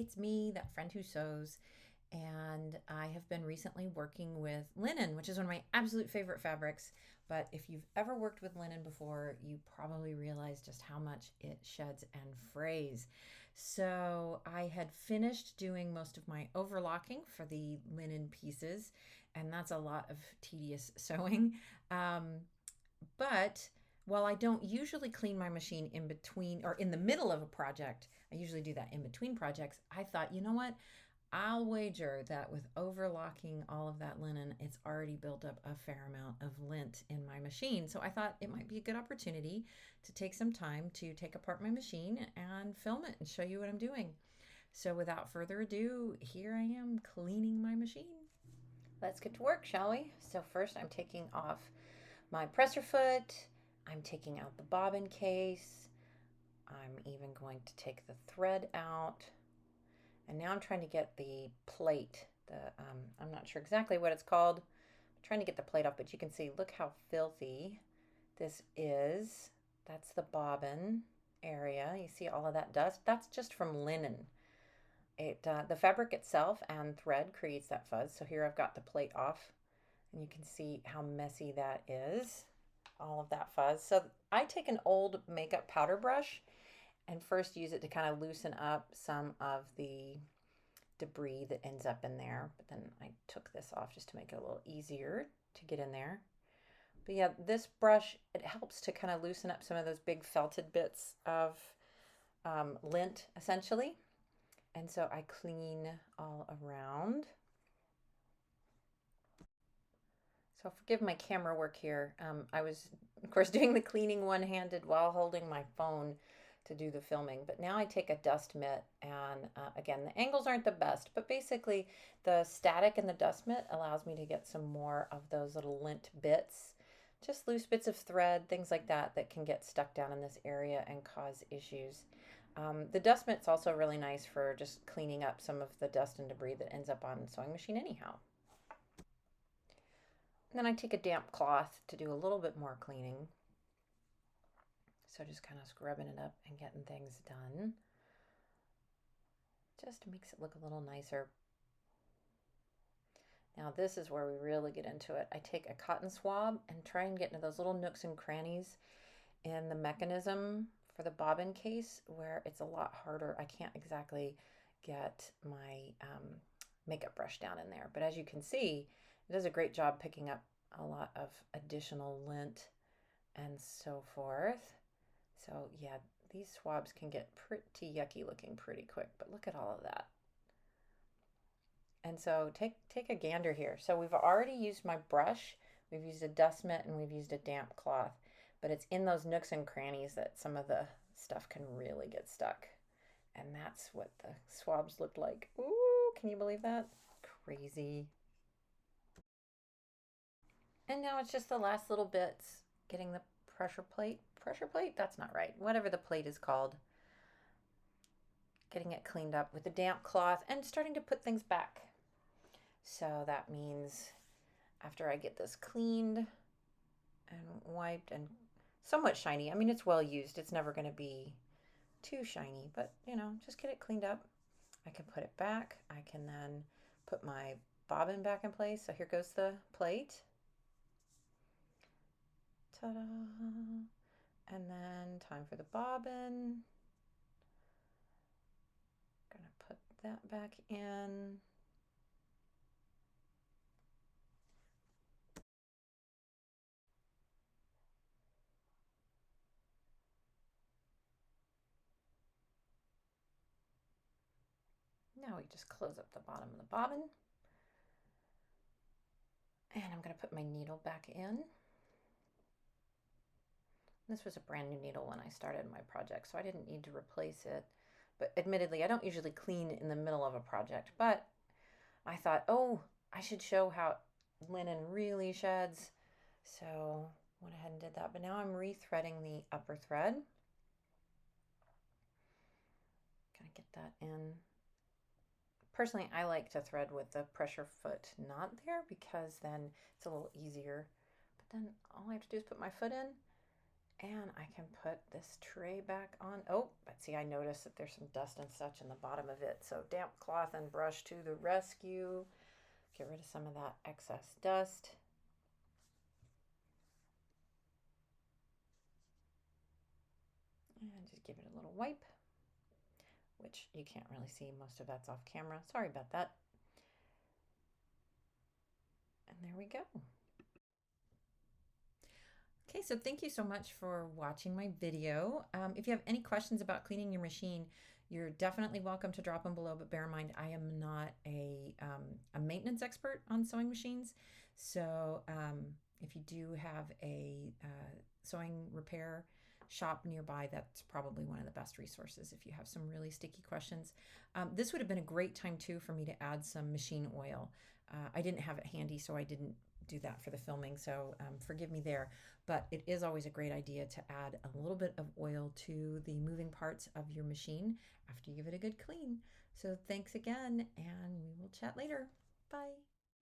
It's me, that friend who sews, and I have been recently working with linen, which is one of my absolute favorite fabrics. But if you've ever worked with linen before, you probably realize just how much it sheds and frays. So I had finished doing most of my overlocking for the linen pieces, and that's a lot of tedious sewing. Um, but while I don't usually clean my machine in between or in the middle of a project, I usually do that in between projects. I thought, you know what? I'll wager that with overlocking all of that linen, it's already built up a fair amount of lint in my machine. So I thought it might be a good opportunity to take some time to take apart my machine and film it and show you what I'm doing. So without further ado, here I am cleaning my machine. Let's get to work, shall we? So first I'm taking off my presser foot. I'm taking out the bobbin case. I'm even going to take the thread out. And now I'm trying to get the plate. I'm not sure exactly what it's called. I'm trying to get the plate off, but you can see, look how filthy this is. That's the bobbin area. You see all of that dust? That's just from linen. The fabric itself and thread creates that fuzz. So here I've got the plate off, and you can see how messy that is, all of that fuzz. So I take an old makeup powder brush and first use it to kind of loosen up some of the debris that ends up in there. But then I took this off just to make it a little easier to get in there. But yeah, this brush, it helps to kind of loosen up some of those big felted bits of lint, essentially. And so I clean all around. So forgive my camera work here. I was, of course, doing the cleaning one-handed while holding my phone to do the filming. But now I take a dust mitt, and again, the angles aren't the best, but basically the static in the dust mitt allows me to get some more of those little lint bits, just loose bits of thread, things like that, that can get stuck down in this area and cause issues. The dust mitt's also really nice for just cleaning up some of the dust and debris that ends up on the sewing machine anyhow. And then I take a damp cloth to do a little bit more cleaning. So just kind of scrubbing it up and getting things done. Just makes it look a little nicer. Now this is where we really get into it. I take a cotton swab and try and get into those little nooks and crannies in the mechanism for the bobbin case where it's a lot harder. I can't exactly get my makeup brush down in there. But as you can see, it does a great job picking up a lot of additional lint and so forth. So yeah, these swabs can get pretty yucky looking pretty quick, but look at all of that. And so take a gander here. So we've already used my brush, we've used a dust mitt, and we've used a damp cloth, but it's in those nooks and crannies that some of the stuff can really get stuck. And that's what the swabs looked like. Ooh, can you believe that? Crazy. And now it's just the last little bits, getting the pressure plate, that's not right, whatever the plate is called, getting it cleaned up with a damp cloth and starting to put things back. So that means after I get this cleaned and wiped and somewhat shiny, I mean, it's well used, it's never going to be too shiny, but you know, just get it cleaned up. I can put it back. I can then put my bobbin back in place. So here goes the plate. Ta-da! And then time for the bobbin. Gonna put that back in. Now we just close up the bottom of the bobbin. And I'm gonna put my needle back in. This was a brand new needle when I started my project, so I didn't need to replace it. But admittedly, I don't usually clean in the middle of a project, but I thought, oh, I should show how linen really sheds. So went ahead and did that. But now I'm rethreading the upper thread. Gonna get that in. Personally, I like to thread with the pressure foot not there because then it's a little easier. But then all I have to do is put my foot in And I can put this tray back on. Oh, but see, I noticed that there's some dust and such in the bottom of it. So damp cloth and brush to the rescue. Get rid of some of that excess dust. And just give it a little wipe, which you can't really see. Most of that's off camera. Sorry about that. And there we go. Okay, so thank you so much for watching my video. If you have any questions about cleaning your machine, you're definitely welcome to drop them below, but bear in mind, I am not a maintenance expert on sewing machines. So if you do have a sewing repair shop nearby, that's probably one of the best resources if you have some really sticky questions. This would have been a great time too for me to add some machine oil. I didn't have it handy, so I didn't do that for the filming, so forgive me there. But it is always a great idea to add a little bit of oil to the moving parts of your machine after you give it a good clean. So thanks again, and we will chat later. Bye.